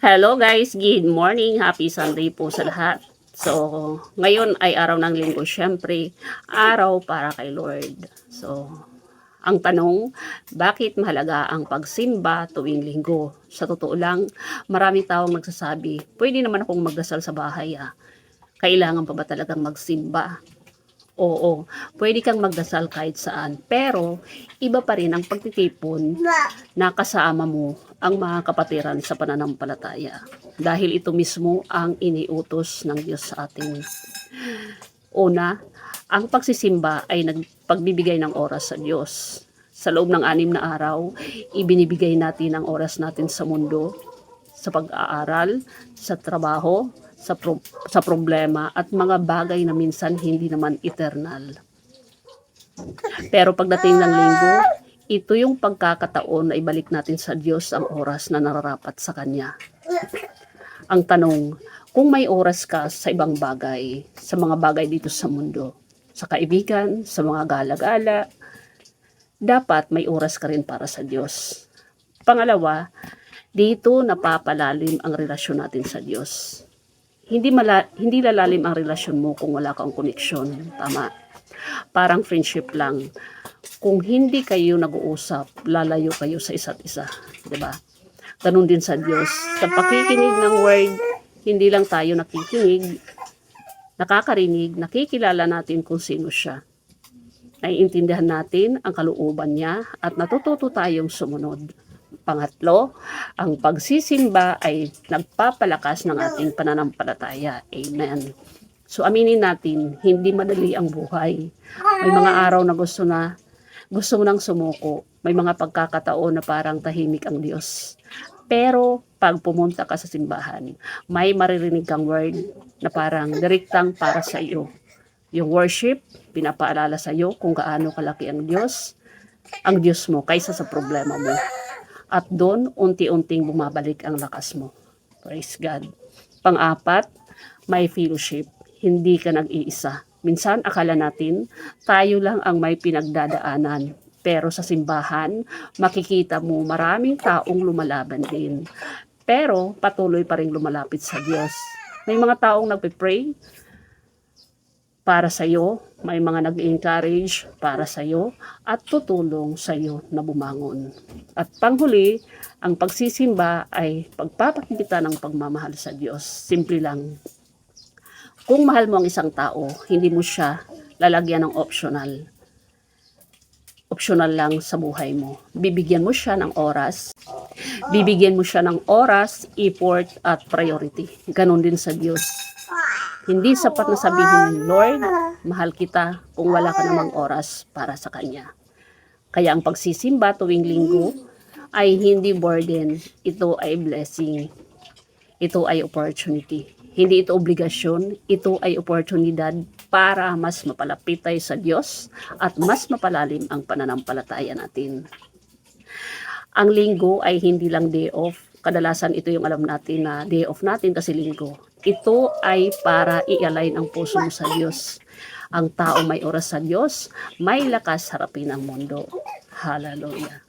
Hello guys, good morning. Happy Sunday po sa lahat. So, ngayon ay araw ng linggo. Syempre, araw para kay Lord. So, ang tanong, bakit mahalaga ang pagsimba tuwing linggo? Sa totoo lang, marami taong nagsasabi, pwede naman akong magdasal sa bahay. Kailangan pa ba talagang magsimba? Oo, pwede kang magdasal kahit saan. Pero, iba pa rin ang pagtitipon na kasama mo ang mga kapatiran sa pananampalataya. Dahil ito mismo ang iniutos ng Diyos sa atin. Una, ang pagsisimba ay nagpagbibigay ng oras sa Diyos. Sa loob ng 6 na araw, ibinibigay natin ang oras natin sa mundo, sa pag-aaral, sa trabaho, sa problema at mga bagay na minsan hindi naman eternal. Pero pagdating ng linggo, ito yung pagkakataon na ibalik natin sa Diyos ang oras na nararapat sa Kanya. Ang tanong, kung may oras ka sa ibang bagay, sa mga bagay dito sa mundo, sa kaibigan, sa mga gala-gala, dapat may oras ka rin para sa Diyos. Pangalawa, dito napapalalim ang relasyon natin sa Diyos. Hindi lalalim ang relasyon mo kung wala kang koneksyon. Tama. Parang friendship lang. Kung hindi kayo nag-uusap, lalayo kayo sa isa't isa. Diba? Ganun din sa Diyos. Sa pakikinig ng word, hindi lang tayo nakikinig, nakakarinig, nakikilala natin kung sino siya. Naiintindihan natin ang kalooban niya at natututo tayong sumunod. Pangatlo, ang pagsisimba ay nagpapalakas ng ating pananampalataya. Amen. So aminin natin, hindi madali ang buhay. May mga araw na gusto mo nang sumuko. May mga pagkakataon na parang tahimik ang Diyos. Pero pag pumunta ka sa simbahan, may maririnig kang word na parang direktang para sa iyo. Yung worship, pinapaalala sa iyo kung gaano kalaki ang Diyos mo kaysa sa problema mo. At doon, unti-unting bumabalik ang lakas mo. Praise God. Pang-apat, may fellowship. Hindi ka nag-iisa. Minsan, akala natin, tayo lang ang may pinagdadaanan. Pero sa simbahan, makikita mo maraming taong lumalaban din. Pero, patuloy pa rin lumalapit sa Diyos. May mga taong nagpe-pray para sa iyo, may mga nag-encourage para sa iyo at tutulong sa iyo na bumangon. At panghuli, ang pagsisimba ay pagpapakita ng pagmamahal sa Diyos. Simple lang. Kung mahal mo ang isang tao, hindi mo siya lalagyan ng optional. Optional lang sa buhay mo. Bibigyan mo siya ng oras. Bibigyan mo siya ng oras, effort at priority. Ganon din sa Diyos. Hindi sapat na sabihin ng Lord, mahal kita kung wala ka namang oras para sa Kanya. Kaya ang pagsisimba tuwing linggo ay hindi burden, ito ay blessing. Ito ay opportunity. Hindi ito obligasyon, ito ay oportunidad para mas mapalapit tayo sa Diyos at mas mapalalim ang pananampalataya natin. Ang linggo ay hindi lang day off. Kadalasan ito yung alam natin na day off natin kasi linggo. Ito ay para i-align ang puso mo sa Diyos. Ang tao may oras sa Diyos, may lakas harapin ang mundo. Hallelujah.